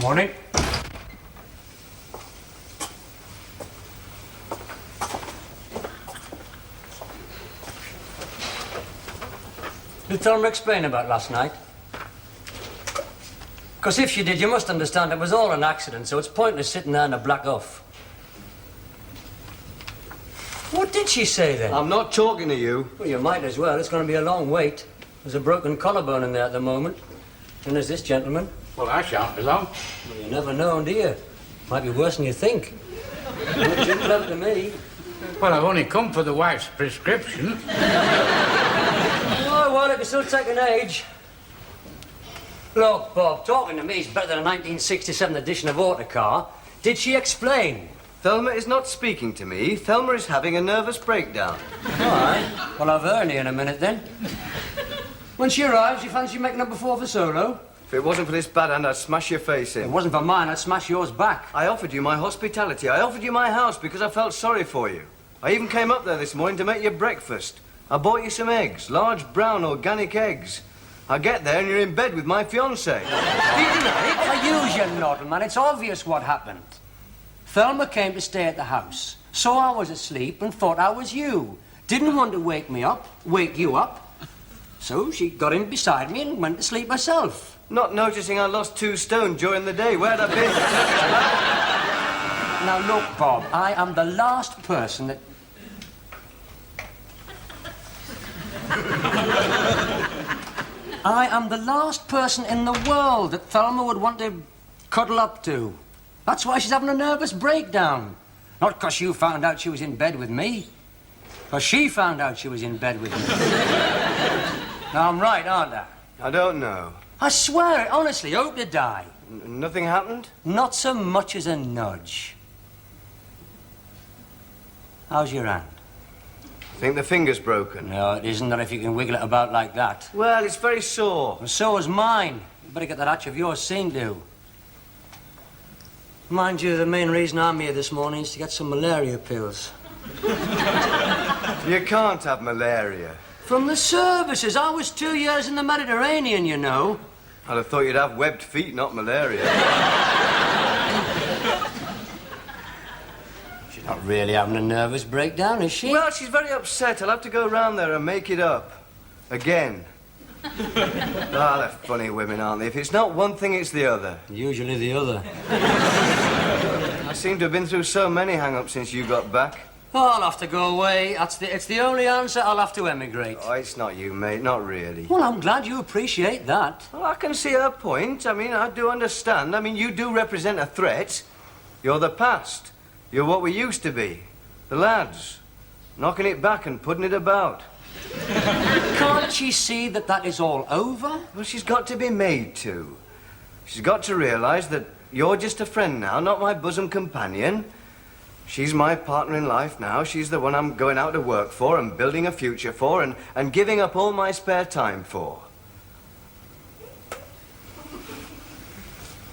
Morning. Did Thelma explain about last night? Because if she did, you must understand it was all an accident, so it's pointless sitting there in a black off. What did she say then? I'm not talking to you. Well, you might as well. It's going to be a long wait. There's a broken collarbone in there at the moment. And there's this gentleman. Well, I shan't be long. Well, you never know, do you? Might be worse than you think. Not too clever to me. Well, I've only come for the wife's prescription. Oh, well, it can still take an age. Look, Bob, talking to me is better than a 1967 edition of Autocar. Did she explain? Thelma is not speaking to me. Thelma is having a nervous breakdown. All right. Well, I've heard her in a minute, then. When she arrives, you fancy making up before the solo? If it wasn't for this bad hand, I'd smash your face If it in. wasn't for mine, I'd smash yours back. I offered you my hospitality. I offered you my house because I felt sorry for you. I even came up there this morning to make you breakfast. I bought you some eggs, large brown organic eggs. I get there and you're in bed with my fiancée. For you, you nodder, man. It's obvious what happened. Thelma came to stay at the house. So I was asleep and thought I was you. Didn't want to wake you up. So she got in beside me and went to sleep herself. Not noticing I lost 2 stone during the day. Where'd I been? Now, look, Bob, I am the last person that... I am the last person in the world that Thelma would want to cuddle up to. That's why she's having a nervous breakdown. Not because you found out she was in bed with me. Because she found out she was in bed with me. Now, I'm right, aren't I? I don't know. I swear it, honestly. Hope to die. Nothing happened? Not so much as a nudge. How's your hand? I think the finger's broken. No, it isn't, not if you can wiggle it about like that. Well, it's very sore. And so is mine. You better get that hatch of yours seen to. Mind you, the main reason I'm here this morning is to get some malaria pills. You can't have malaria. From the services. I was 2 years in the Mediterranean, you know. I'd have thought you'd have webbed feet, not malaria. She's not really having a nervous breakdown, is she? Well, she's very upset. I'll have to go round there and make it up. Again. Ah, they're funny women, aren't they? If it's not one thing, it's the other. Usually the other. I seem to have been through so many hang-ups since you got back. Oh, I'll have to go away. It's the only answer. I'll have to emigrate. Oh, it's not you, mate. Not really. Well, I'm glad you appreciate that. Well, I can see her point. I mean, I do understand. I mean, you do represent a threat. You're the past. You're what we used to be. The lads. Knocking it back and putting it about. Can't she see that that is all over? Well, she's got to be made to. She's got to realise that you're just a friend now, not my bosom companion. She's my partner in life now. She's the one I'm going out to work for and building a future for and giving up all my spare time for.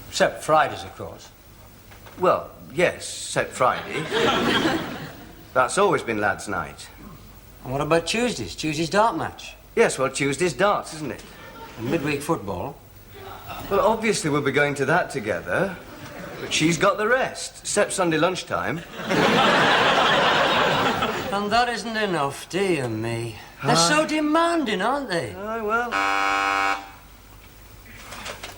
Except Fridays, of course. Well, yes, except Friday. That's always been lads' night. And what about Tuesdays? Tuesday's dart match. Yes, well, Tuesday's darts, isn't it? And midweek football. Well, obviously we'll be going to that together. But she's got the rest, except Sunday lunchtime. And that isn't enough, dear me. They're so demanding, aren't they? Oh, well.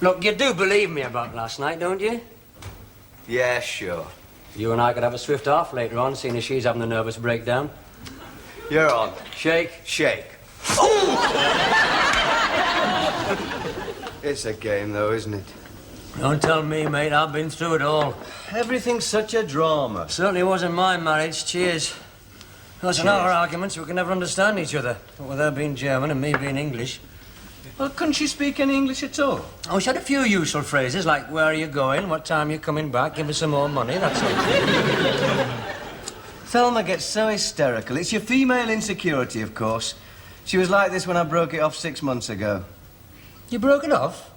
Look, you do believe me about last night, don't you? Yeah, sure. You and I could have a swift half later on, seeing as she's having a nervous breakdown. You're on. Shake. Shake. It's a game, though, isn't it? Don't tell me, mate. I've been through it all. Everything's such a drama. Certainly wasn't my marriage. Cheers. That's an our argument, so we can never understand each other. What with her being German and me being English. Well, couldn't she speak any English at all? Oh, she had a few useful phrases, like, where are you going, what time are you coming back, give us some more money, that sort of thing. Thelma gets so hysterical. It's your female insecurity, of course. She was like this when I broke it off 6 months ago. You broke it off?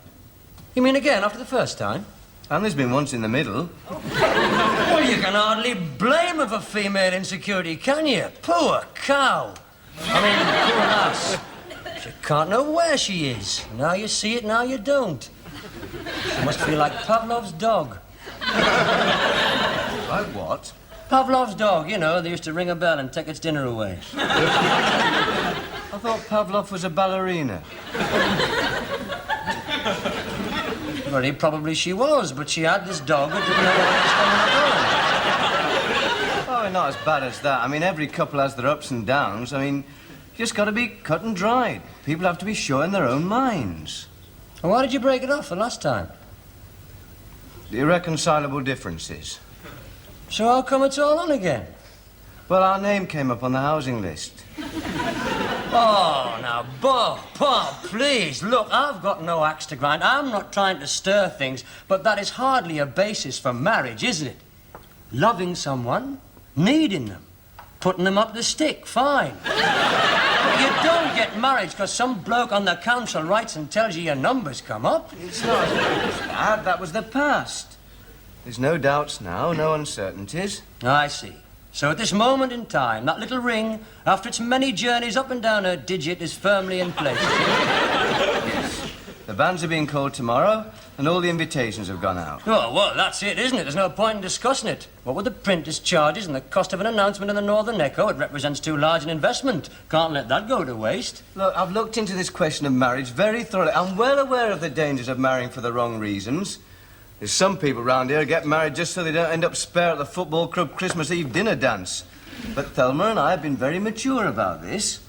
You mean again, after the first time? And there's been once in the middle. Well, you can hardly blame her for female insecurity, can you? Poor cow. I mean, poor ass. She can't know where she is. Now you see it, now you don't. She must feel like Pavlov's dog. Like what? Pavlov's dog, you know, they used to ring a bell and take its dinner away. I thought Pavlov was a ballerina. Very probably she was, but she had this dog that didn't know what was going on. Oh, not as bad as that. I mean, every couple has their ups and downs. I mean, you just got to be cut and dried. People have to be sure in their own minds. And why did you break it off the last time? The irreconcilable differences. So how come it's all on again? Well, our name came up on the housing list. Oh, now, Bob, please. Look, I've got no axe to grind. I'm not trying to stir things, but that is hardly a basis for marriage, is it? Loving someone, needing them, putting them up the stick, fine. But you don't get married because some bloke on the council writes and tells you your numbers come up. It's not as bad as that. That was the past. There's no doubts now, no uncertainties. I see. So at this moment in time, that little ring, after its many journeys up and down her digit, is firmly in place. Yes. The bands are being called tomorrow, and all the invitations have gone out. Oh, well, that's it, isn't it? There's no point in discussing it. What with the printer's charges and the cost of an announcement in the Northern Echo, it represents too large an investment. Can't let that go to waste. Look, I've looked into this question of marriage very thoroughly. I'm well aware of the dangers of marrying for the wrong reasons. There's some people round here who get married just so they don't end up spare at the football club Christmas Eve dinner dance. But Thelma and I have been very mature about this.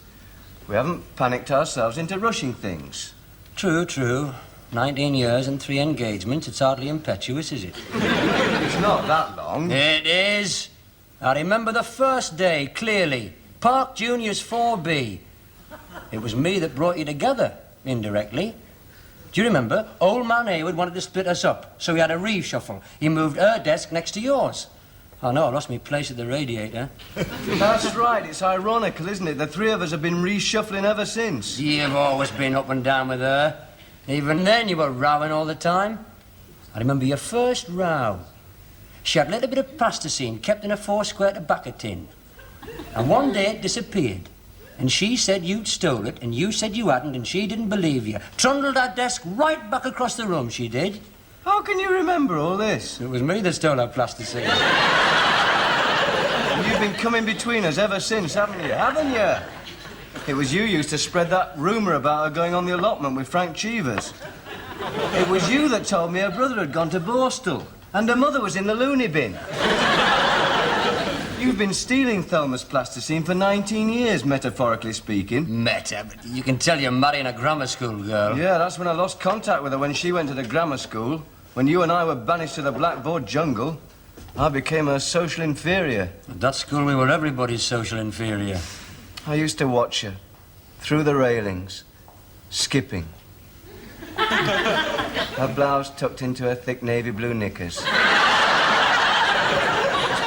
We haven't panicked ourselves into rushing things. True. 19 years and 3 engagements. It's hardly impetuous, is it? It's not that long. It is. I remember the first day, clearly. Park Junior's 4B. It was me that brought you together, indirectly. Do you remember? Old man Haywood wanted to split us up, so he had a reshuffle. He moved her desk next to yours. Oh, no, I lost my place at the radiator. That's right. It's ironical, isn't it? The three of us have been reshuffling ever since. You've always been up and down with her. Even then, you were rowing all the time. I remember your first row. She had a little bit of plasticine kept in a 4-square tobacco tin. And one day it disappeared. And she said you'd stole it, and you said you hadn't, and she didn't believe you. Trundled that desk right back across the room, she did. How can you remember all this? It was me that stole her plasticine. And you've been coming between us ever since, haven't you? Haven't you? It was you used to spread that rumour about her going on the allotment with Frank Cheevers. It was you that told me her brother had gone to Borstal, and her mother was in the loony bin. You've been stealing Thelma's plasticine for 19 years, metaphorically speaking. Meta, but you can tell you're marrying a grammar school girl. Yeah, that's when I lost contact with her when she went to the grammar school. When you and I were banished to the blackboard jungle, I became her social inferior. At that school, we were everybody's social inferior. I used to watch her, through the railings, skipping. Her blouse tucked into her thick navy blue knickers.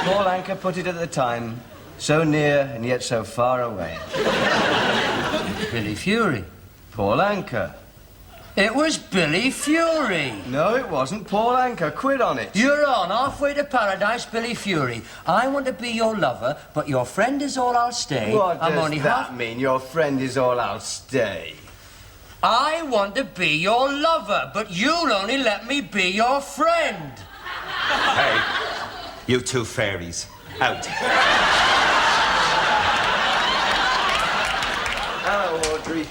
Paul Anka put it at the time, so near and yet so far away. Billy Fury. Paul Anka. It was Billy Fury. No, it wasn't. Paul Anka. Quit on it. You're on halfway to paradise, Billy Fury. I want to be your lover, but your friend is all I'll stay. What I'm does only that mean? Your friend is all I'll stay. I want to be your lover, but you'll only let me be your friend. Hey, you two fairies, out. Hello, Audrey.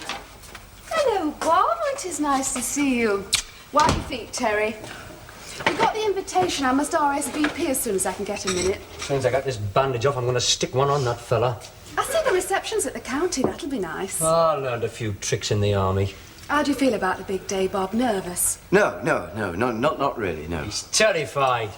Hello, Bob. It is nice to see you. Wipe your feet, Terry. You got the invitation. I must RSVP as soon as I can get a minute. As soon as I get this bandage off, I'm going to stick one on that fella. I see the reception's at the county. That'll be nice. Oh, I learned a few tricks in the army. How do you feel about the big day, Bob? Nervous? No, not really, no. He's terrified.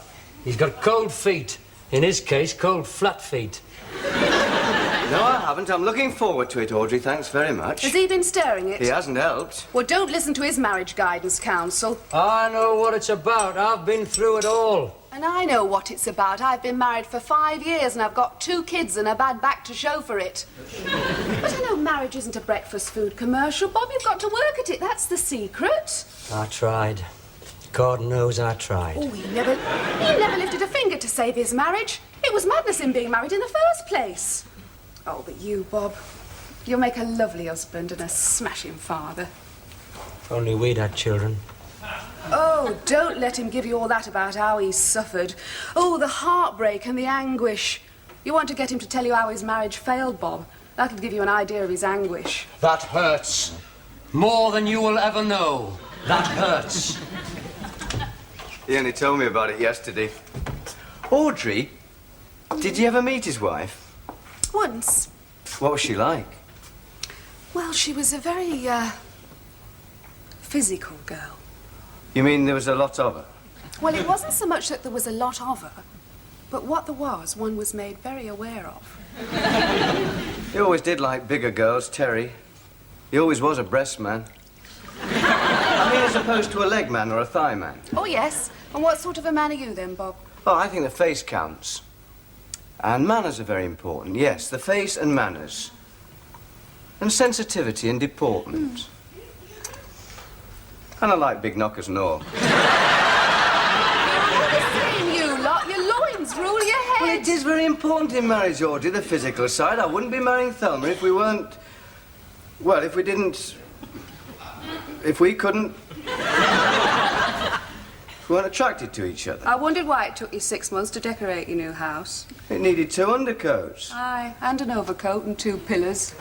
He's got cold feet. In his case, cold flat feet. No, I haven't. I'm looking forward to it, Audrey. Thanks very much. Has he been stirring it? He hasn't helped. Well, don't listen to his marriage guidance counsel. I know what it's about. I've been through it all. And I know what it's about. I've been married for 5 years and I've got 2 kids and a bad back to show for it. But I know marriage isn't a breakfast food commercial, Bob. You've got to work at it. That's the secret. I tried. God knows I tried. Oh, he never lifted a finger to save his marriage. It was madness him being married in the first place. Oh, but you, Bob, you'll make a lovely husband and a smashing father. If only we'd had children. Oh, don't let him give you all that about how he's suffered. Oh, the heartbreak and the anguish. You want to get him to tell you how his marriage failed, Bob. That'll give you an idea of his anguish. That hurts. More than you will ever know. That hurts. He only told me about it yesterday. Audrey, did you ever meet his wife? Once. What was she like? Well, she was a very, physical girl. You mean there was a lot of her? Well, it wasn't so much that there was a lot of her, but what there was, one was made very aware of. He always did like bigger girls, Terry. He always was a breast man. I mean, as opposed to a leg man or a thigh man. Oh, yes. And what sort of a man are you then, Bob? Oh, I think the face counts. And manners are very important. Yes, the face and manners. And sensitivity and deportment. And I like big knockers and all. Same, you lot. Your loins rule your head. Well, it is very important in marriage, Audrey, the physical side. I wouldn't be marrying Thelma if we weren't... Well, if we didn't... If we couldn't... If we weren't attracted to each other. I wondered why it took you 6 months to decorate your new house. It needed 2 undercoats. Aye, and an overcoat and 2 pillars.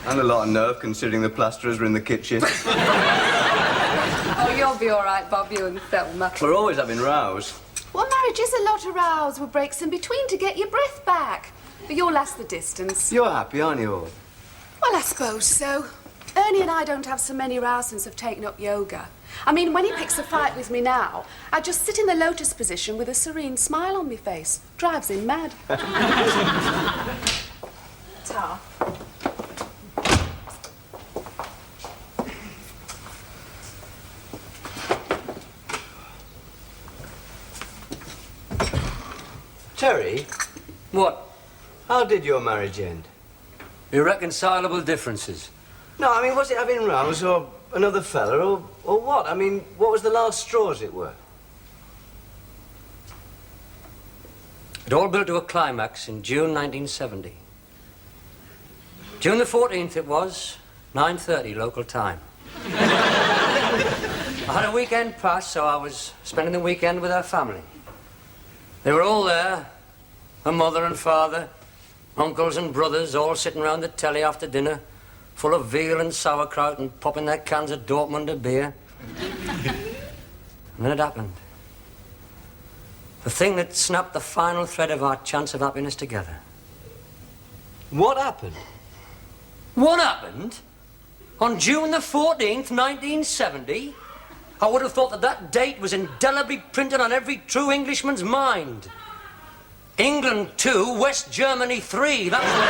And a lot of nerve, considering the plasterers were in the kitchen. Oh, you'll be all right, Bob, you and Thelma. We're always having rows. Well, marriage is a lot of rows with breaks in between to get your breath back. But you'll last the distance. You're happy, aren't you, Aud? Well, I suppose so. Ernie and I don't have so many rows since I've taken up yoga. I mean, when he picks a fight with me now, I just sit in the lotus position with a serene smile on my face. Drives him mad. Ta. Terry, What? how did your marriage end? Irreconcilable differences. No, I mean, was it having rows or another fella or what? I mean, what was the last straw, as it were? It all built to a climax in June 1970. June the 14th it was, 9:30 local time. I had a weekend pass, so I was spending the weekend with her family. They were all there, her mother and father, uncles and brothers, all sitting round the telly after dinner, full of veal and sauerkraut and popping their cans of Dortmunder beer. And then it happened. The thing that snapped the final thread of our chance of happiness together. What happened? What happened? On June the 14th, 1970, I would have thought that that date was indelibly printed on every true Englishman's mind. England 2, West Germany 3. That was what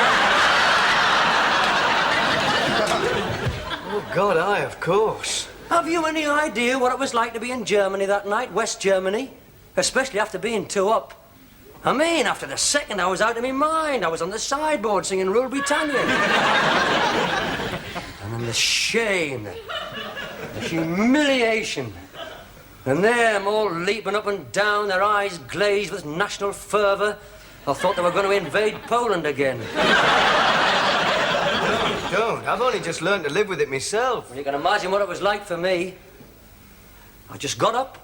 happened. Oh, God, aye, of course. Have you any idea what it was like to be in Germany that night, West Germany? Especially after being 2 up. I mean, after the second, I was out of my mind. I was on the sideboard singing Rule Britannia. And then the shame, the humiliation. And them all leaping up and down, their eyes glazed with national fervour. I thought they were going to invade Poland again. Don't. I've only just learned to live with it myself. You can imagine what it was like for me. I just got up,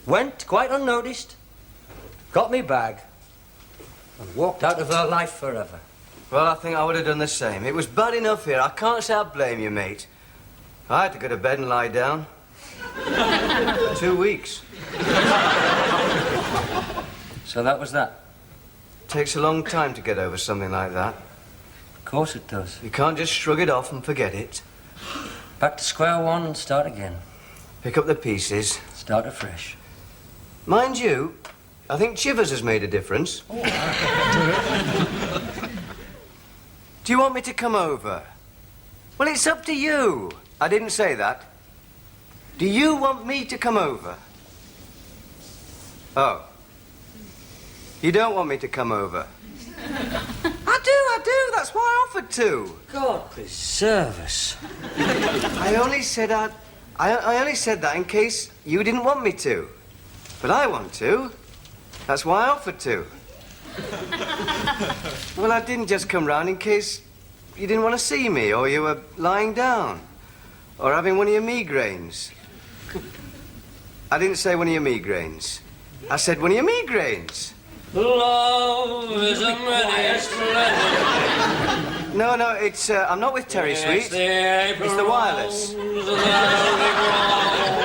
went quite unnoticed, got me bag, and walked out of her life forever. Well, I think I would have done the same. It was bad enough here. I can't say I blame you, mate. I had to go to bed and lie down. For 2 weeks. So that was that. Takes a long time to get over something like that. Of course it does. You can't just shrug it off and forget it. Back to square one and start again. Pick up the pieces. Start afresh. Mind you, I think Chivers has made a difference. Do you want me to come over? Well, it's up to you. I didn't say that. Do you want me to come over? Oh. You don't want me to come over? I do. That's why I offered to. God preserve us. I only said that in case you didn't want me to. But I want to. That's why I offered to. Well, I didn't just come round in case you didn't want to see me, or you were lying down, or having one of your migraines. I didn't say one of your migraines. I said one of your migraines. Love is a many splendid. No, it's, I'm not with Terry, sweet. It's the wireless.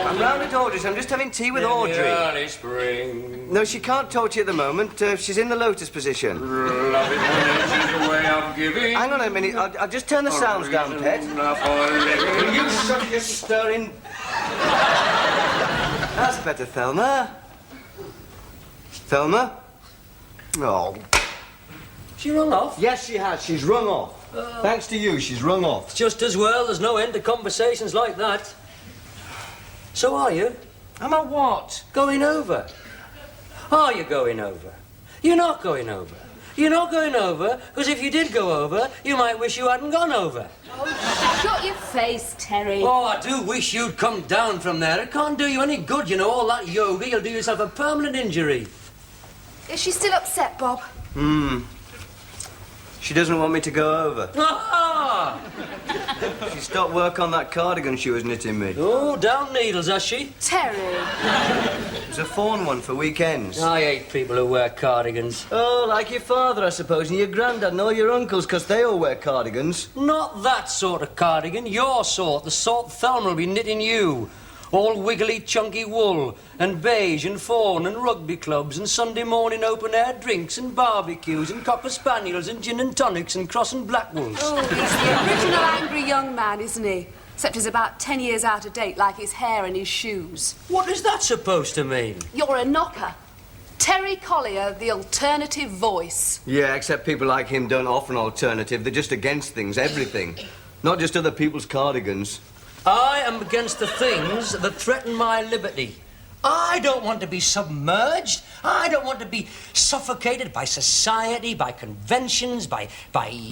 I'm round at Audrey's. I'm just having tea with Audrey. Early spring. No, she can't talk to you at the moment. She's in the lotus position. Love is the way of giving. Hang on a minute. I'll just turn the sounds down, pet. Will you shut your stirring... That's better, Thelma. Thelma? Oh. She rung off? Yes, she has. She's rung off. Thanks to you, she's rung off. Just as well. There's no end to conversations like that. So are you? Am I what? Going over. Are you going over? You're not going over. You're not going over, because if you did go over, you might wish you hadn't gone over. Oh, shut your face, Terry. Oh, I do wish you'd come down from there. It can't do you any good, you know, all that yoga. You'll do yourself a permanent injury. Is she still upset, Bob? She doesn't want me to go over. Ah! She stopped work on that cardigan she was knitting me. Oh, down needles, has she? Terry. It was a fawn one for weekends. I hate people who wear cardigans. Oh, like your father, I suppose, and your granddad and all your uncles, because they all wear cardigans. Not that sort of cardigan, your sort, the sort Thelma will be knitting you. All wiggly, chunky wool, and beige, and fawn, and rugby clubs, and Sunday morning open-air drinks, and barbecues, and cocker spaniels, and gin and tonics, and cross and black wolves. Oh, he's the original angry young man, isn't he? Except he's about 10 years out of date, like his hair and his shoes. What is that supposed to mean? You're a knocker. Terry Collier, the alternative voice. Yeah, except people like him don't offer an alternative. They're just against things, everything. Not just other people's cardigans. I am against the things that threaten my liberty. I don't want to be submerged. I don't want to be suffocated by society, by conventions, by...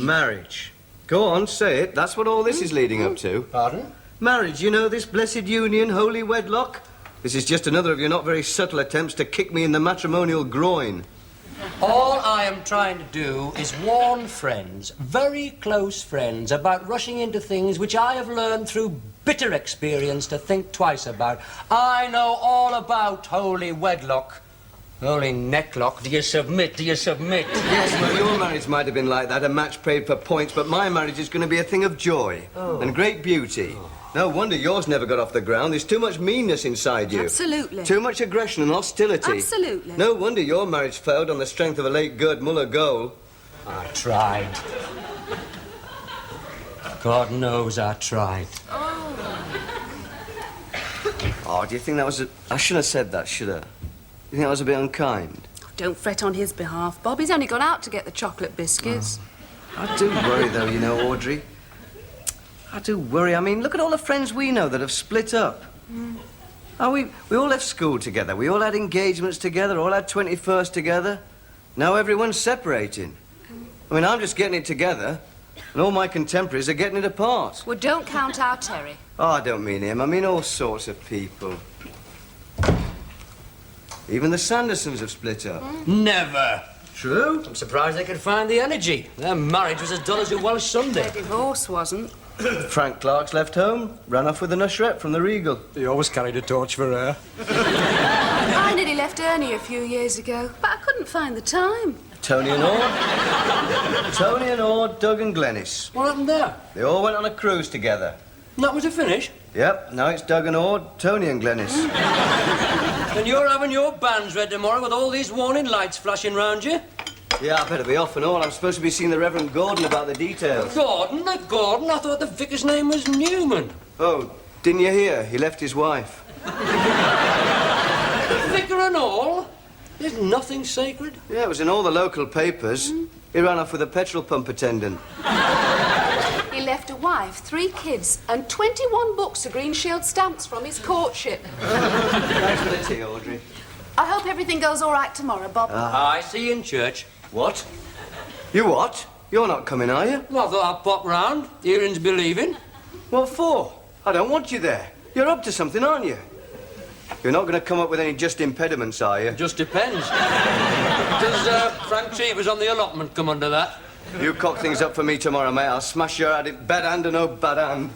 Marriage. Go on, say it. That's what all this is leading up to. Pardon? Marriage, you know, this blessed union, holy wedlock. This is just another of your not very subtle attempts to kick me in the matrimonial groin. All I am trying to do is warn friends, very close friends, about rushing into things which I have learned through bitter experience to think twice about. I know all about holy wedlock. Holy necklock. Do you submit? Do you submit? Yes, well, your marriage might have been like that, a match paid for points, but my marriage is going to be a thing of joy and great beauty. No wonder yours never got off the ground. There's too much meanness inside you. Absolutely. Too much aggression and hostility. Absolutely. No wonder your marriage failed on the strength of a late Gerd Muller goal. I tried. God knows I tried. Oh, do you think that was I shouldn't have said that, should I? You think that was a bit unkind? Don't fret on his behalf, Bob. He's only gone out to get the chocolate biscuits. I do worry, though, you know, Audrey. I do worry. I mean, look at all the friends we know that have split up. Oh, we all left school together. We all had engagements together, all had 21st together. Now everyone's separating. I mean, I'm just getting it together, and all my contemporaries are getting it apart. Well, don't count out Terry. Oh, I don't mean him. I mean all sorts of people. Even the Sandersons have split up. Never. True? I'm surprised they could find the energy. Their marriage was as dull as a Welsh Sunday. Their divorce wasn't. Frank Clark's left home, ran off with an usherette from the Regal. He always carried a torch for her. I nearly left Ernie a few years ago, but I couldn't find the time. Tony and Ord, Doug and Glennis. What happened there? They all went on a cruise together. And that was a finish? Yep, now it's Doug and Ord, Tony and Glennis. And you're having your banns read tomorrow with all these warning lights flashing round you? Yeah, I better be off and all. I'm supposed to be seeing the Reverend Gordon about the details. Gordon? The Gordon? I thought the vicar's name was Newman. Oh, didn't you hear? He left his wife. The vicar and all? There's nothing sacred. Yeah, it was in all the local papers. He ran off with a petrol pump attendant. He left a wife, 3 kids, and 21 books of Green Shield stamps from his courtship. Thanks for the tea, Audrey. I hope everything goes all right tomorrow, Bob. I see you in church. What? You what? You're not coming, are you? Well, I thought I'd pop round. Hearing's believing. What for? I don't want you there. You're up to something, aren't you? You're not going to come up with any just impediments, are you? Just depends. Does Frank Cheevers on the allotment come under that? You cock things up for me tomorrow, mate. I'll smash your at it bad hand and no bad hand.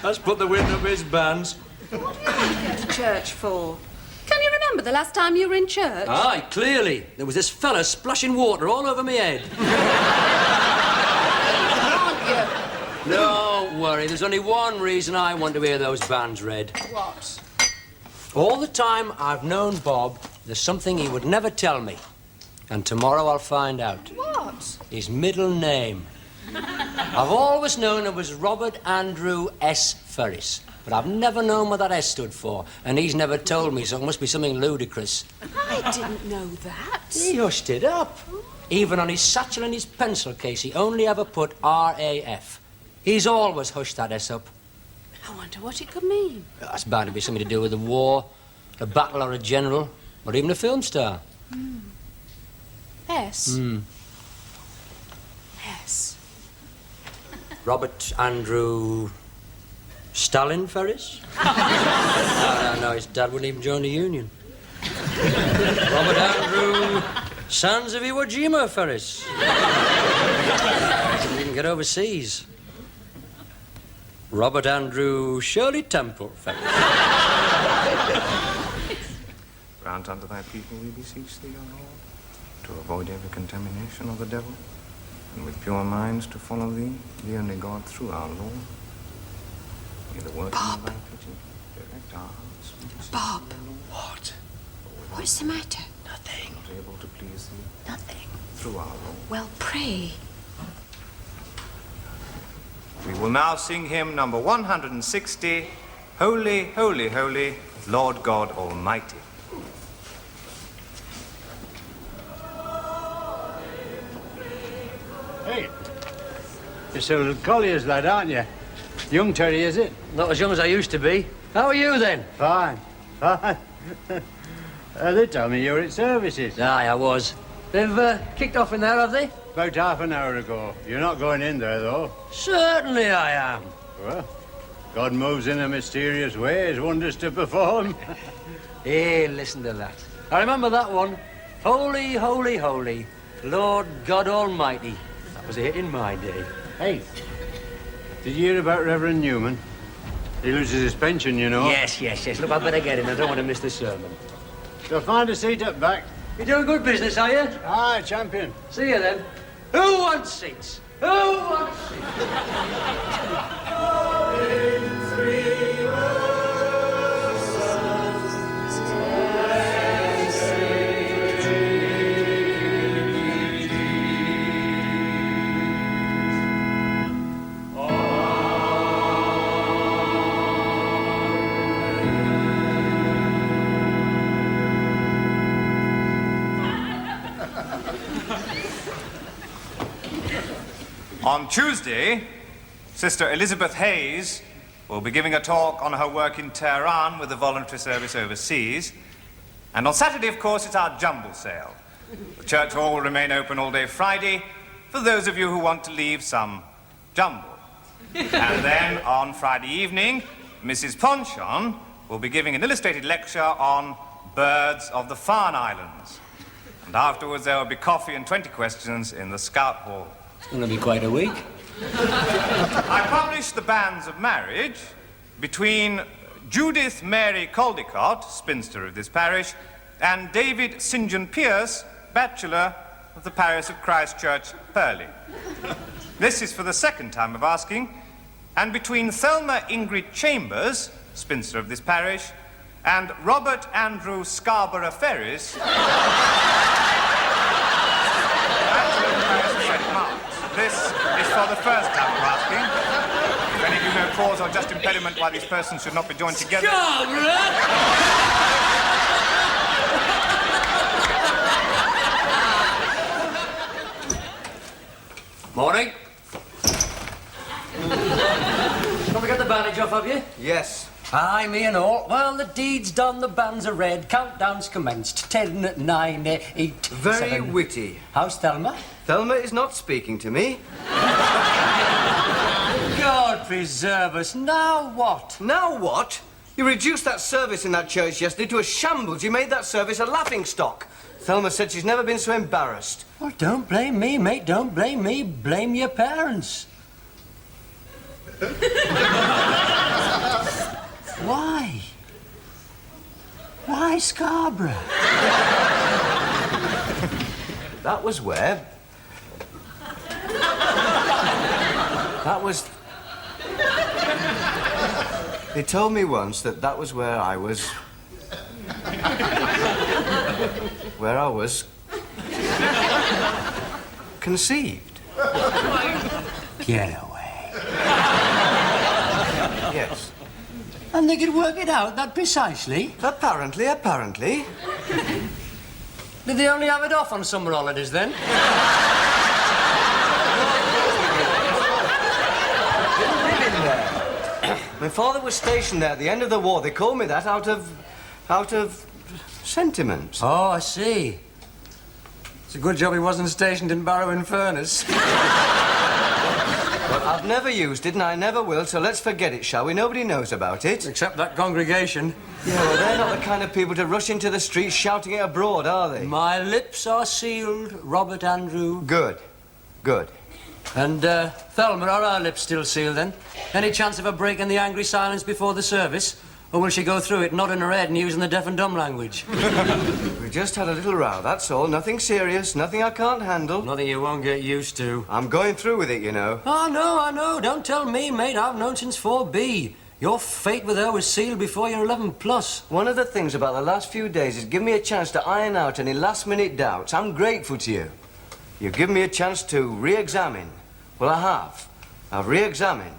That's put the wind up his bands. What are you going to church for? Can you remember the last time you were in church? Aye, clearly. There was this fella splashing water all over me head. Aren't you? Don't worry, there's only one reason I want to hear those bands read. What? All the time I've known Bob, there's something he would never tell me. And tomorrow I'll find out. What? His middle name. I've always known it was Robert Andrew S. Ferris. But I've never known what that S stood for. And he's never told me, so it must be something ludicrous. I didn't know that. He hushed it up. Even on his satchel and his pencil case, he only ever put R.A.F. He's always hushed that S up. I wonder what it could mean. That's bound to be something to do with the war, a battle or a general, or even a film star. S? S. Robert Andrew Stalin Ferris? No, his dad wouldn't even join the Union. Robert Andrew Sands of Iwo Jima Ferris. Didn't even get overseas. Robert Andrew Shirley Temple Ferris. Grant unto thy people, we beseech thee, O Lord, to avoid every contamination of the devil, and with pure minds to follow thee, the only God, through our Lord. May the working of thy pity direct our hearts. Bob. What? What's the matter? Nothing. Not able to please thee, Nothing. through our Lord. Well, pray. We will now sing hymn number 160, Holy, Holy, Holy, Lord God Almighty. Hey, you're still a collier's lad, aren't you? Young Terry, is it? Not as young as I used to be. How are you then? Fine, fine. They tell me you're at services. Aye, I was. They've kicked off in there, have they? About half an hour ago. You're not going in there, though. Certainly I am. Well, God moves in a mysterious way, has wonders to perform. Hey, listen to that. I remember that one. Holy, holy, holy, Lord God Almighty. That was a hit in my day. Hey, did you hear about Reverend Newman? He loses his pension, you know. Yes. Look, I better get in. I don't want to miss the sermon. So find a seat up back. You doing good business, are you? Aye, champion. See you then. Who wants seats? Who wants seats? On Tuesday, Sister Elizabeth Hayes will be giving a talk on her work in Tehran with the voluntary service overseas. And on Saturday, of course, it's our jumble sale. The church hall will remain open all day Friday for those of you who want to leave some jumble. And then on Friday evening, Mrs. Ponchon will be giving an illustrated lecture on birds of the Farne Islands. And afterwards, there will be coffee and 20 questions in the Scout Hall. It's going to be quite a week. I published the banns of marriage between Judith Mary Caldecott, spinster of this parish, and David St. John Pierce, bachelor of the parish of Christ Church, Purley. This is for the second time of asking, and between Thelma Ingrid Chambers, spinster of this parish, and Robert Andrew Scarborough Ferris, bachelor of the parish of St. Mark's. This is for the first time of asking. If any of you know cause or just impediment why these persons should not be joined together... Morning. Probably got the bandage off, have you? Yes. Aye, me and all. Well, the deed's done, the bands are read, countdown's commenced. 10, 9, 8, Very 7. witty. How's Thelma? Thelma is not speaking to me. God preserve us. Now what? Now what? You reduced that service in that church yesterday to a shambles. You made that service a laughingstock. Thelma said she's never been so embarrassed. Well, don't blame me, mate. Don't blame me. Blame your parents. Why? Why Scarborough? That was where... That was... They told me once that that was where I was... Where I was... conceived. Get away. Yes. And they could work it out that precisely? Apparently. Did they only have it off on summer holidays then? My father was stationed there at the end of the war. They called me that out of sentiment. Oh, I see. It's a good job he wasn't stationed in Barrow-in-Furness. Well, I've never used it and I never will, so let's forget it, shall we? Nobody knows about it. Except that congregation. Yeah, well, they're not the kind of people to rush into the streets shouting it abroad, are they? My lips are sealed, Robert Andrew. Good. And, Thelma, are our lips still sealed, then? Any chance of her breaking the angry silence before the service? Or will she go through it, nodding her head and using the deaf and dumb language? We just had a little row, that's all. Nothing serious, nothing I can't handle. Nothing you won't get used to. I'm going through with it, you know. Oh, I know. Don't tell me, mate. I've known since 4B. Your fate with her was sealed before you're 11 plus. One of the things about the last few days is give me a chance to iron out any last-minute doubts. I'm grateful to you. You've given me a chance to re-examine. Well, I have. I've re-examined.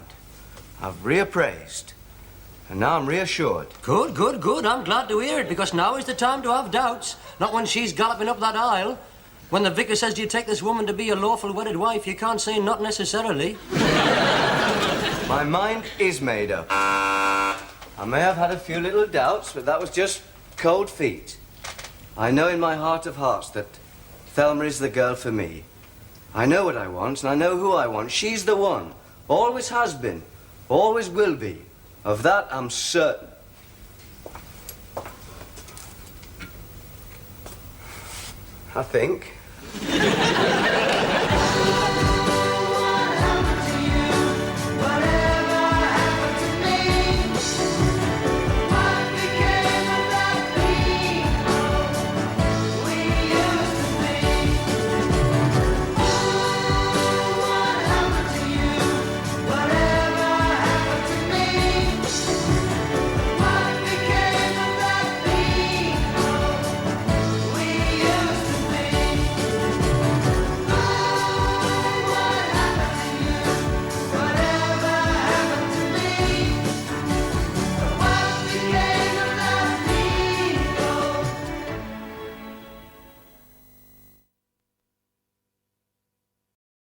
I've reappraised. And now I'm reassured. Good. I'm glad to hear it, because now is the time to have doubts. Not when she's galloping up that aisle. When the vicar says, do you take this woman to be your lawful wedded wife, you can't say not necessarily. My mind is made up. I may have had a few little doubts, but that was just cold feet. I know in my heart of hearts that Thelma is the girl for me. I know what I want, and I know who I want. She's the one. Always has been. Always will be. Of that, I'm certain. I think.